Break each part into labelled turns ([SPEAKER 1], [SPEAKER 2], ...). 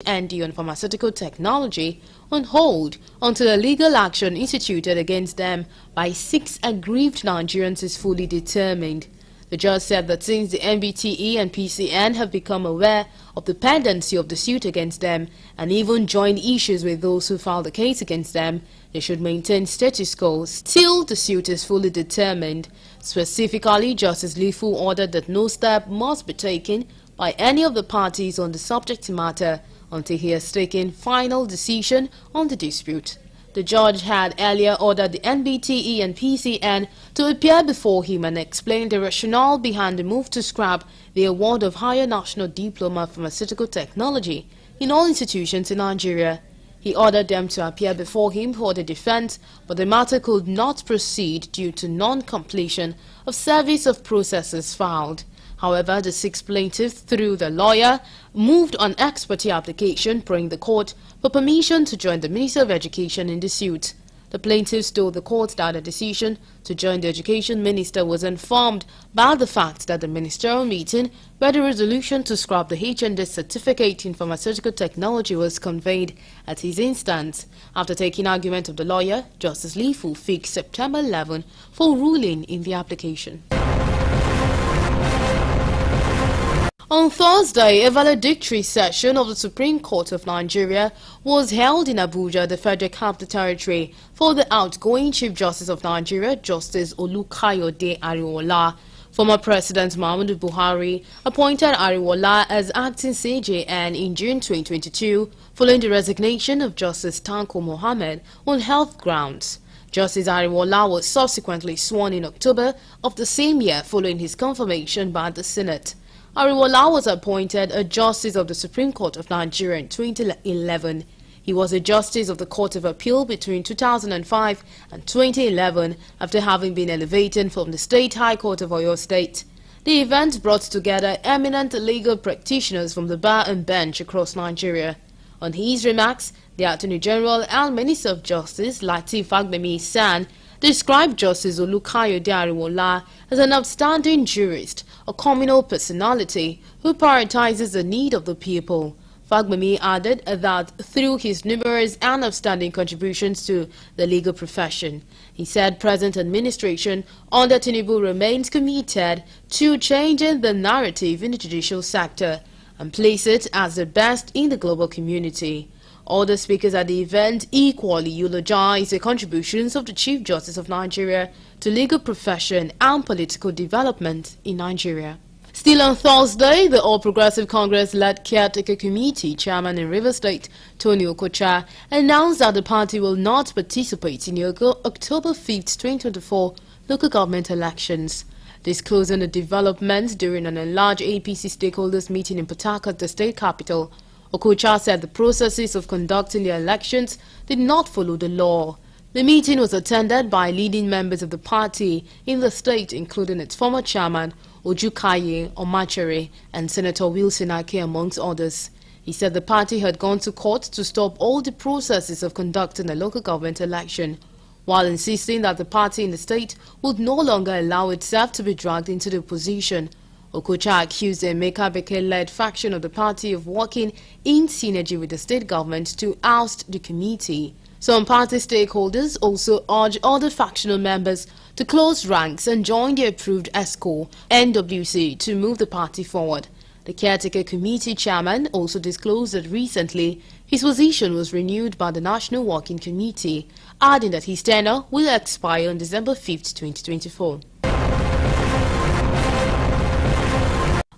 [SPEAKER 1] ND on pharmaceutical technology on hold until a legal action instituted against them by 6 aggrieved Nigerians is fully determined. The judge said that since the NBTE and PCN have become aware of the pendency of the suit against them and even joined issues with those who filed the case against them, they should maintain status quo till the suit is fully determined. Specifically, Justice Lifu ordered that no step must be taken by any of the parties on the subject matter until he has taken final decision on the dispute. The judge had earlier ordered the NBTE and PCN to appear before him and explain the rationale behind the move to scrap the award of Higher National Diploma of Pharmaceutical Technology in all institutions in Nigeria. He ordered them to appear before him for the defense, but the matter could not proceed due to non-completion of service of processes filed. However, the 6 plaintiffs, through the lawyer, moved on ex parte application praying the court for permission to join the Minister of Education in the suit. The plaintiffs told the court that the decision to join the Education Minister was informed by the fact that the ministerial meeting where the resolution to scrap the HND certificate in pharmaceutical technology was conveyed at his instance. After taking argument of the lawyer, Justice Lifu fixed September 11 for ruling in the application. On Thursday, a valedictory session of the Supreme Court of Nigeria was held in Abuja, the Federal Capital Territory, for the outgoing Chief Justice of Nigeria, Justice Olukayode Ariwoola. Former President Muhammadu Buhari appointed Ariwoola as acting CJN in June 2022, following the resignation of Justice Tanko Mohammed on health grounds. Justice Ariwoola was subsequently sworn in October of the same year following his confirmation by the Senate. Ariwoola was appointed a Justice of the Supreme Court of Nigeria in 2011. He was a Justice of the Court of Appeal between 2005 and 2011 after having been elevated from the State High Court of Oyo State. The event brought together eminent legal practitioners from the bar and bench across Nigeria. On his remarks, the Attorney General and Minister of Justice, Lateef Fagbemi-San, described Justice Olukayode Ariwoola as an outstanding jurist, a communal personality who prioritizes the need of the people. Fagbemi added that through his numerous and outstanding contributions to the legal profession, he said present administration under Tinubu remains committed to changing the narrative in the judicial sector and place it as the best in the global community. All the speakers at the event equally eulogized the contributions of the Chief Justice of Nigeria to legal profession and political development in Nigeria. Still on Thursday, the All Progressive Congress-led Caretaker Committee Chairman in Rivers State, Tony Okocha, announced that the party will not participate in the October 5, 2024 local government elections. Disclosing the developments during an enlarged APC stakeholders meeting in Port Harcourt, the state capital, Okocha said the processes of conducting the elections did not follow the law. The meeting was attended by leading members of the party in the state, including its former chairman, Ojukaye Omachere, and Senator Wilson Ake, amongst others. He said the party had gone to court to stop all the processes of conducting a local government election, while insisting that the party in the state would no longer allow itself to be dragged into the opposition. Okocha accused the Emeka Beke-led faction of the party of working in synergy with the state government to oust the committee. Some party stakeholders also urged other factional members to close ranks and join the approved ESCO NWC to move the party forward. The Caretaker Committee chairman also disclosed that recently his position was renewed by the National Working Committee, adding that his tenure will expire on December 5, 2024.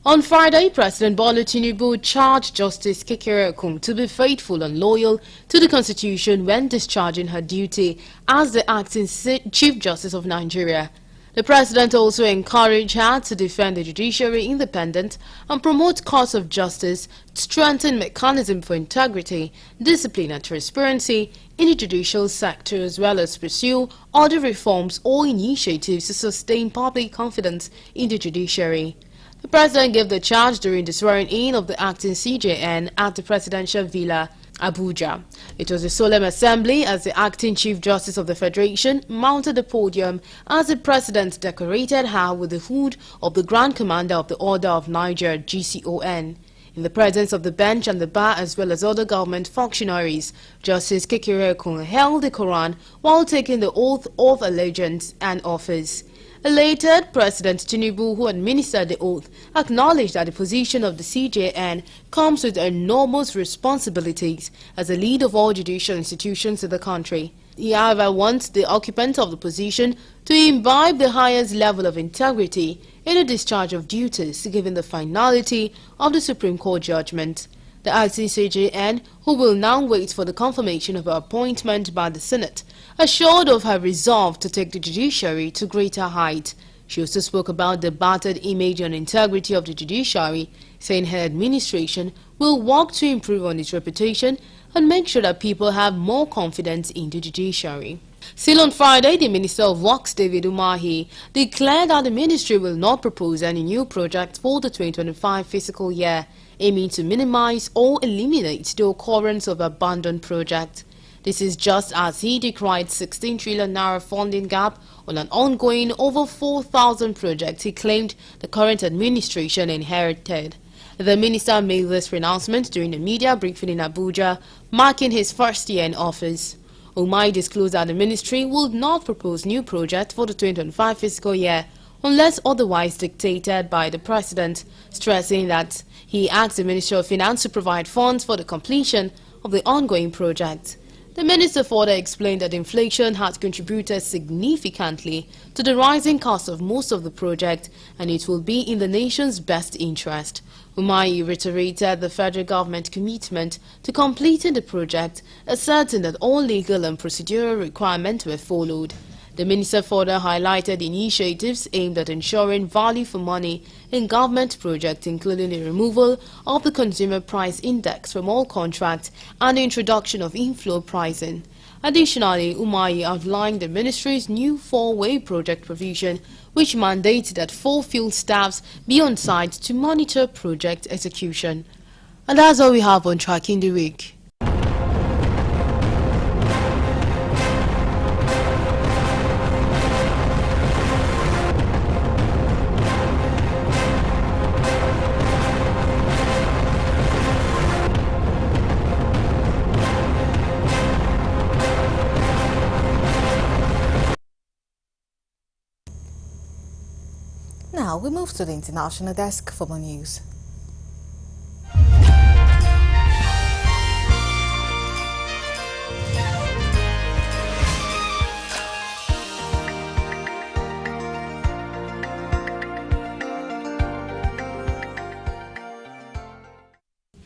[SPEAKER 1] On Friday, President Bola Tinubu charged Justice Kekere Ekun to be faithful and loyal to the Constitution when discharging her duty as the acting Chief Justice of Nigeria. The president also encouraged her to defend the judiciary independence and promote courts of justice, strengthen mechanism for integrity, discipline and transparency in the judicial sector, as well as pursue other reforms or initiatives to sustain public confidence in the judiciary. The president gave the charge during the swearing-in of the acting CJN at the Presidential Villa, Abuja. It was a solemn assembly as the acting Chief Justice of the Federation mounted the podium as the president decorated her with the hood of the Grand Commander of the Order of Niger, GCON. In the presence of the bench and the bar as well as other government functionaries, Justice Kekereekun held the Quran while taking the oath of allegiance and office. Elated, President Tinubu, who administered the oath, acknowledged that the position of the CJN comes with enormous responsibilities as the lead of all judicial institutions in the country. He, however, wants the occupant of the position to imbibe the highest level of integrity in the discharge of duties given the finality of the Supreme Court judgment. The acting CJN, who will now wait for the confirmation of her appointment by the Senate, assured of her resolve to take the judiciary to greater heights. She also spoke about the battered image and integrity of the judiciary, saying her administration will work to improve on its reputation and make sure that people have more confidence in the judiciary. Still on Friday, the Minister of Works, David Umahi, declared that the ministry will not propose any new projects for the 2025 fiscal year, aiming to minimize or eliminate the occurrence of abandoned projects. This is just as he decried 16 trillion naira funding gap on an ongoing over 4,000 projects he claimed the current administration inherited. The minister made this pronouncement during a media briefing in Abuja, marking his first year in office. Umahi disclosed that the ministry would not propose new projects for the 2025 fiscal year unless otherwise dictated by the president, stressing that he asked the Ministry of Finance to provide funds for the completion of the ongoing project. The minister further explained that inflation had contributed significantly to the rising cost of most of the project and it will be in the nation's best interest. Umahi reiterated the federal government commitment to completing the project, asserting that all legal and procedural requirements were followed. The minister further highlighted initiatives aimed at ensuring value for money in government projects, including the removal of the consumer price index from all contracts and the introduction of inflow pricing. Additionally, Umahi outlined the ministry's new four-way project provision, which mandates that 4 field staffs be on site to monitor project execution. And that's all we have on Tracking the Week.
[SPEAKER 2] Now we move to the international desk for more news.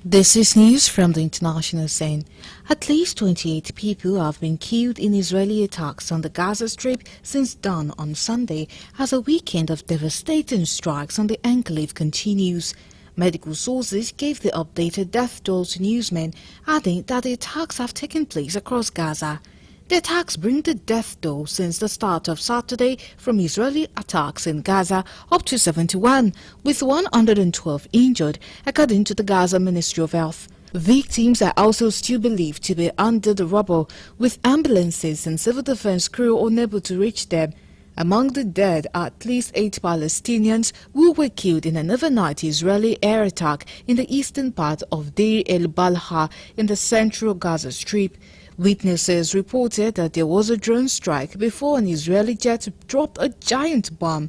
[SPEAKER 2] This is news from the international scene. At least 28 people have been killed in Israeli attacks on the Gaza Strip since dawn on Sunday as a weekend of devastating strikes on the enclave continues. Medical sources gave the updated death toll to newsmen, adding that the attacks have taken place across Gaza. The attacks bring the death toll since the start of Saturday from Israeli attacks in Gaza up to 71, with 112 injured, according to the Gaza Ministry of Health. Victims are also still believed to be under the rubble, with ambulances and civil defense crew unable to reach them. Among the dead are at least 8 Palestinians who were killed in an overnight Israeli air attack in the eastern part of Deir el-Balha in the central Gaza Strip. Witnesses reported that there was a drone strike before an Israeli jet dropped a giant bomb.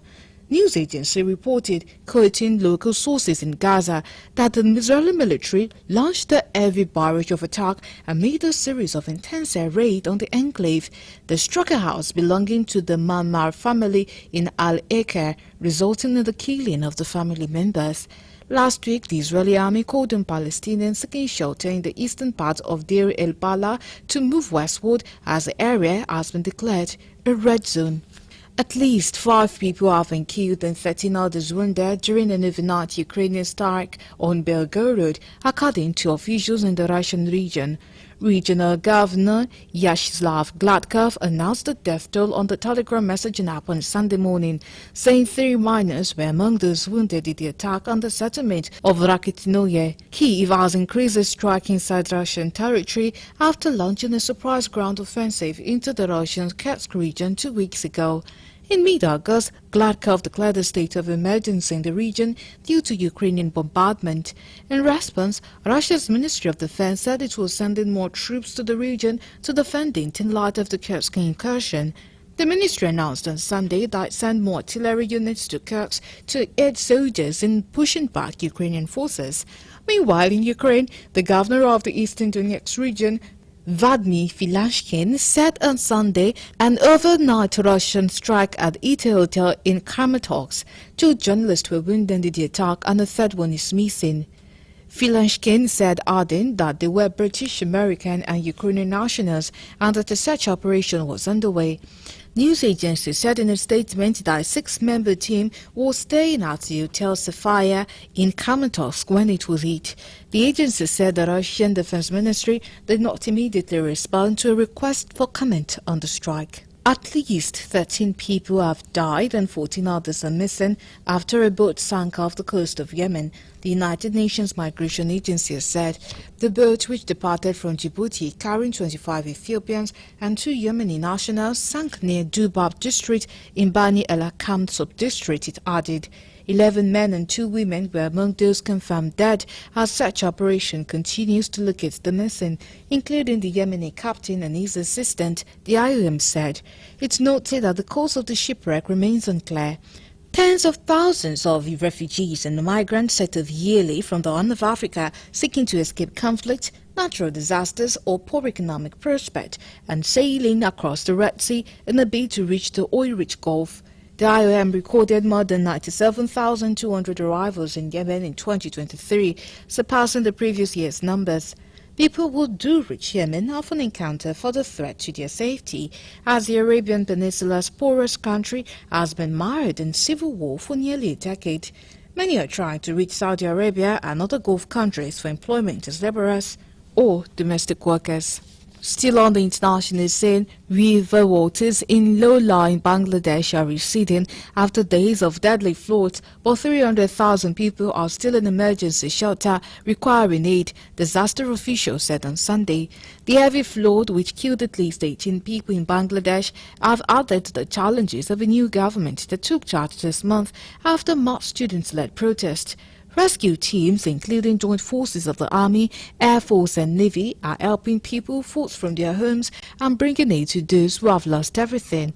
[SPEAKER 2] News agency reported, quoting local sources in Gaza, that the Israeli military launched a heavy barrage of attack and made a series of intense air raids on the enclave. They struck a house belonging to the Mammar family in Al-Eker, resulting in the killing of the family members. Last week, the Israeli army called on Palestinians seeking shelter in the eastern part of Deir el-Bala to move westward as the area has been declared a red zone. At least 5 people have been killed and 13 others wounded during an overnight Ukrainian strike on Belgorod, according to officials in the Russian region. Regional Governor Vyacheslav Gladkov announced the death toll on the Telegram messaging app on Sunday morning, saying 3 minors were among those wounded in the attack on the settlement of Rakitinoye. Kyiv has increased its strike inside Russian territory after launching a surprise ground offensive into the Russian Kursk region 2 weeks ago. In mid-August, Gladkov declared a state of emergency in the region due to Ukrainian bombardment. In response, Russia's Ministry of Defense said it was sending more troops to the region to defend it in light of the Kursk incursion. The ministry announced on Sunday that it sent more artillery units to Kursk to aid soldiers in pushing back Ukrainian forces. Meanwhile, in Ukraine, the governor of the eastern Donetsk region, Vadmy Filashkin, said on Sunday an overnight Russian strike at Ita Hotel in Kramatorsk. 2 journalists were wounded in the attack and a third one is missing. Filashkin said, adding that they were British, American and Ukrainian nationals and that a search operation was underway. News agency said in a statement that a 6-member team was staying at the Hotel Sapphire in Kramatorsk when it was hit. The agency said the Russian Defense Ministry did not immediately respond to a request for comment on the strike. At least 13 people have died and 14 others are missing after a boat sank off the coast of Yemen. The United Nations Migration Agency has said the boat, which departed from Djibouti carrying 25 Ethiopians and 2 Yemeni nationals, sank near Dubab district in Bani el-Hakam sub-district, it added. 11 men and 2 women were among those confirmed dead as search operation continues to locate the missing, including the Yemeni captain and his assistant, the IOM said. It's noted that the cause of the shipwreck remains unclear. Tens of thousands of refugees and migrants settle yearly from the Horn of Africa seeking to escape conflict, natural disasters or poor economic prospect and sailing across the Red Sea in a bid to reach the oil-rich Gulf. The IOM recorded more than 97,200 arrivals in Yemen in 2023, surpassing the previous year's numbers. People who do reach Yemen often encounter further threat to their safety, as the Arabian Peninsula's poorest country has been mired in civil war for nearly a decade. Many are trying to reach Saudi Arabia and other Gulf countries for employment as laborers or domestic workers. Still on the international scene, river waters in low-lying Bangladesh are receding after days of deadly floods, but 300,000 people are still in emergency shelter requiring aid, disaster officials said on Sunday. The heavy flood, which killed at least 18 people in Bangladesh, have added to the challenges of a new government that took charge this month after mass students-led protests. Rescue teams, including joint forces of the Army, Air Force and Navy, are helping people forced from their homes and bringing aid to those who have lost everything.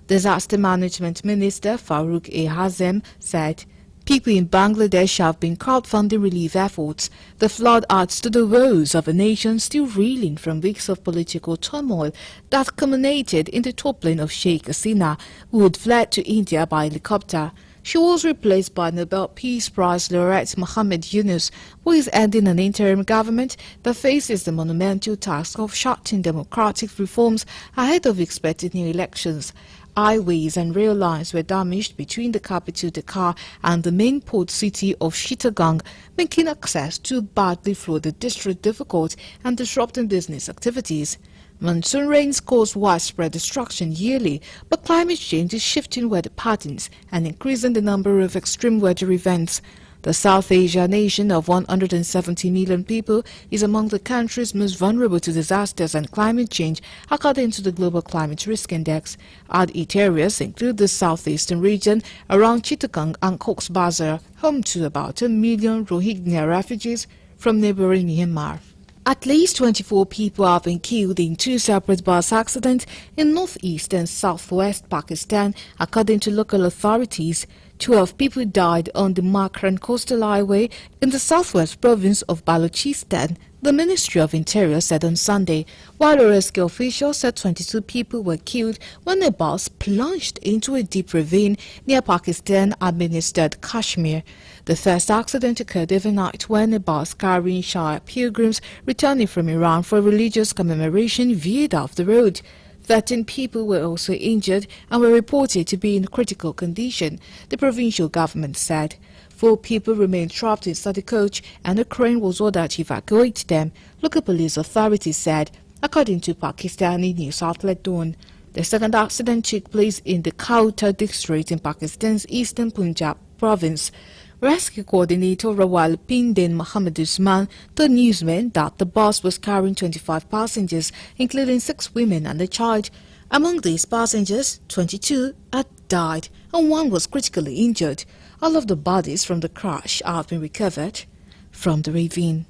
[SPEAKER 2] Disaster Management Minister Farooq A. Hazem said, people in Bangladesh have been crowdfunding relief efforts. The flood adds to the woes of a nation still reeling from weeks of political turmoil that culminated in the toppling of Sheikh Hasina, who had fled to India by helicopter. She was replaced by Nobel Peace Prize laureate Muhammad Yunus, who is ending an interim government that faces the monumental task of charting democratic reforms ahead of expected new elections. Highways and rail lines were damaged between the capital Dhaka and the main port city of Chittagong, making access to badly flooded district difficult and disrupting business activities. Monsoon rains cause widespread destruction yearly, but climate change is shifting weather patterns and increasing the number of extreme weather events. The South Asia nation of 170 million people is among the countries most vulnerable to disasters and climate change, according to the Global Climate Risk Index. Hard-hit areas include the southeastern region around Chittagong and Cox's Bazar, home to about 1 million Rohingya refugees from neighboring Myanmar. At least 24 people have been killed in 2 separate bus accidents in northeast and southwest Pakistan, according to local authorities. 12 people died on the Makran Coastal Highway in the southwest province of Balochistan, the Ministry of Interior said on Sunday, while a rescue official said 22 people were killed when a bus plunged into a deep ravine near Pakistan-administered Kashmir. The first accident occurred overnight when a bus carrying Shia pilgrims returning from Iran for a religious commemoration veered off the road. 13 people were also injured and were reported to be in critical condition, the provincial government said. 4 people remained trapped inside the coach and a crane was ordered to evacuate them, local police authorities said, according to Pakistani news outlet Dawn. The second accident took place in the Kauta district in Pakistan's eastern Punjab province. Rescue coordinator Rawal Pindin Mohammed Usman told newsmen that the bus was carrying 25 passengers, including 6 women and a child. Among these passengers, 22 are died and one was critically injured. All of the bodies from the crash have been recovered from the ravine.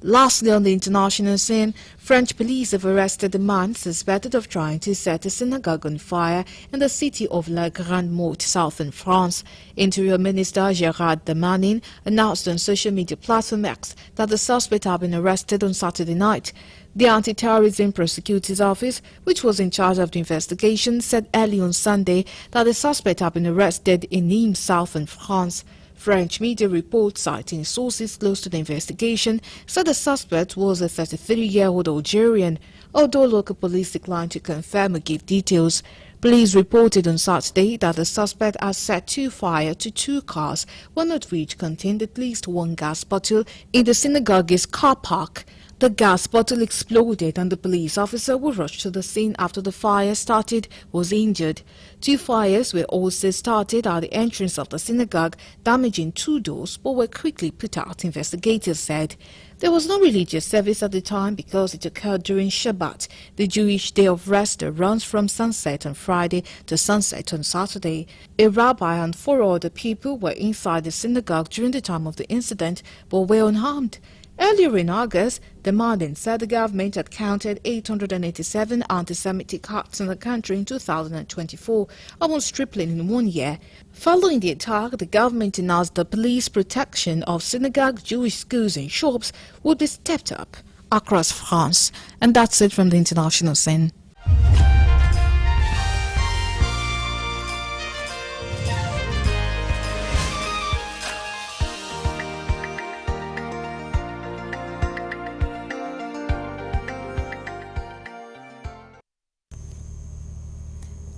[SPEAKER 2] Lastly, on the international scene, French police have arrested a man suspected of trying to set a synagogue on fire in the city of La Grande-Motte, southern France. Interior Minister Gérard Darmanin announced on social media platform X that the suspect had been arrested on Saturday night. The Anti-Terrorism Prosecutor's Office, which was in charge of the investigation, said early on Sunday that the suspect had been arrested in Nîmes, southern France. French media reports, citing sources close to the investigation, said the suspect was a 33-year-old Algerian, although local police declined to confirm or give details. Police reported on Saturday that the suspect had set fire to 2 cars, one of which contained at least 1 gas bottle in the synagogue's car park. The gas bottle exploded and the police officer who rushed to the scene after the fire started was injured. 2 fires were also started at the entrance of the synagogue, damaging 2 doors, but were quickly put out, investigators said. There was no religious service at the time because it occurred during Shabbat, the Jewish day of rest that runs from sunset on Friday to sunset on Saturday. A rabbi and 4 other people were inside the synagogue during the time of the incident but were unharmed. Earlier in August, Darmanin said the government had counted 887 anti-Semitic acts in the country in 2024, almost tripling in 1 year. Following the attack, the government announced the police protection of synagogues, Jewish schools and shops would be stepped up across France. And that's it from the international scene.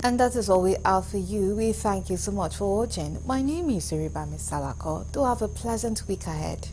[SPEAKER 2] And that is all we have for you. We thank you so much for watching. My name is Iribami Salako. Do have a pleasant week ahead.